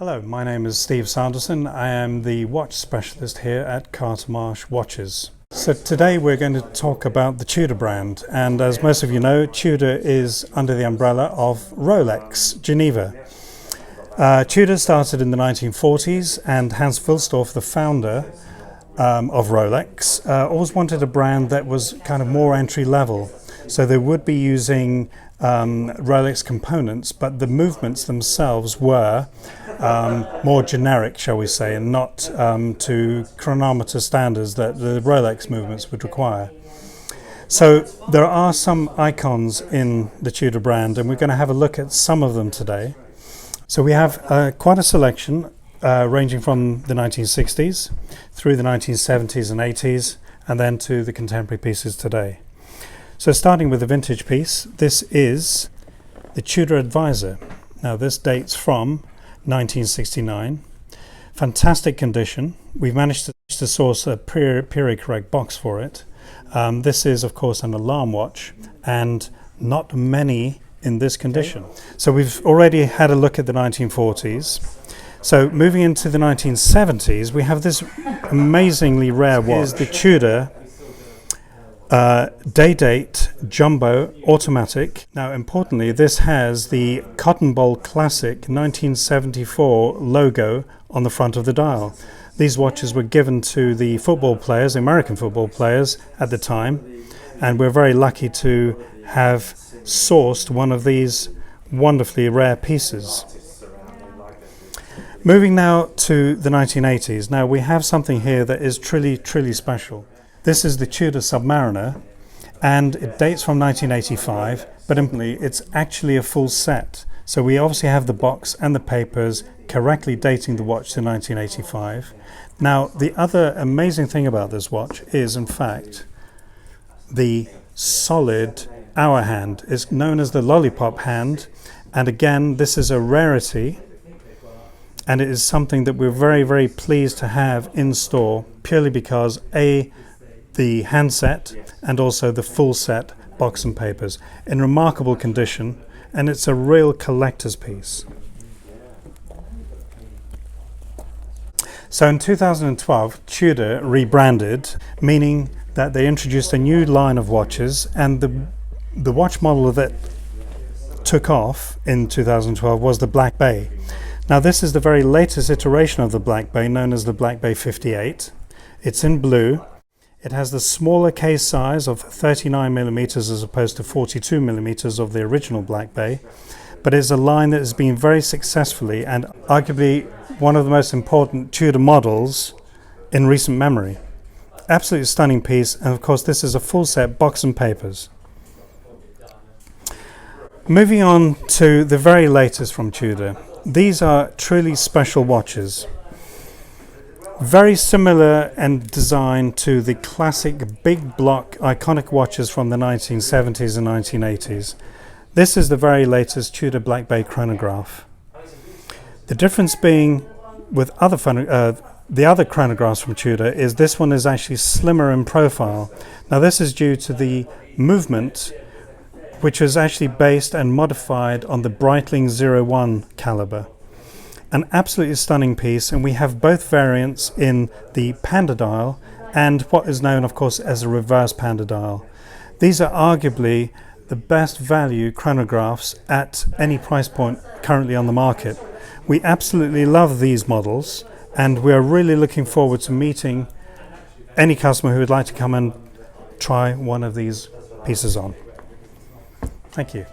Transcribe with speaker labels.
Speaker 1: Hello, my name is Steve Sanderson. I am the watch specialist here at Carter Marsh Watches. So today we're going to talk about the Tudor brand, and as most of you know, Tudor is under the umbrella of Rolex Geneva. Tudor started in the 1940s, and Hans Wilsdorf, the founder of Rolex, always wanted a brand that was kind of more entry level. So they would be using Rolex components, but the movements themselves were more generic, shall we say, and not to chronometer standards that the Rolex movements would require. So there are some icons in the Tudor brand, and we're going to have a look at some of them today. So we have quite a selection ranging from the 1960s through the 1970s and 80s, and then to the contemporary pieces today. So starting with the vintage piece, this is the Tudor Advisor. Now this dates from 1969. Fantastic condition. We've managed to source a period correct box for it. This is of course an alarm watch, and not many in this condition. So we've already had a look at the 1940s. So moving into the 1970s, we have this amazingly rare watch. It's the Tudor Day Date Jumbo Automatic. Now importantly, this has the Cotton Bowl Classic 1974 logo on the front of the dial. These watches were given to the football players, American football players at the time, and we're very lucky to have sourced one of these wonderfully rare pieces. Moving now to the 1980s. Now we have something here that is truly special. This is the Tudor Submariner, and it dates from 1985, but importantly it's actually a full set. So we obviously have the box and the papers correctly dating the watch to 1985. Now the other amazing thing about this watch is in fact the solid hour hand. It's known as the lollipop hand, and again this is a rarity, and it is something that we're very pleased to have in store, purely because the handset and also the full set box and papers in remarkable condition, and it's a real collector's piece. So in 2012, Tudor rebranded, meaning that they introduced a new line of watches, and the watch model that took off in 2012 was the Black Bay. Now this is the very latest iteration of the Black Bay, known as the Black Bay 58. It's in blue. It has the smaller case size of 39mm as opposed to 42mm of the original Black Bay, but it's a line that has been very successfully and arguably one of the most important Tudor models in recent memory. Absolutely stunning piece, and of course this is a full set box and papers. Moving on to the very latest from Tudor. These are truly special watches. Very similar in design to the classic big block iconic watches from the 1970s and 1980s. This is the very latest Tudor Black Bay chronograph. The difference being with the other chronographs from Tudor is this one is actually slimmer in profile. Now this is due to the movement, which is actually based and modified on the Breitling 01 caliber. An absolutely stunning piece, and we have both variants in the Panda dial and what is known of course as a reverse Panda dial. These are arguably the best value chronographs at any price point currently on the market. We absolutely love these models, and we are really looking forward to meeting any customer who would like to come and try one of these pieces on. Thank you.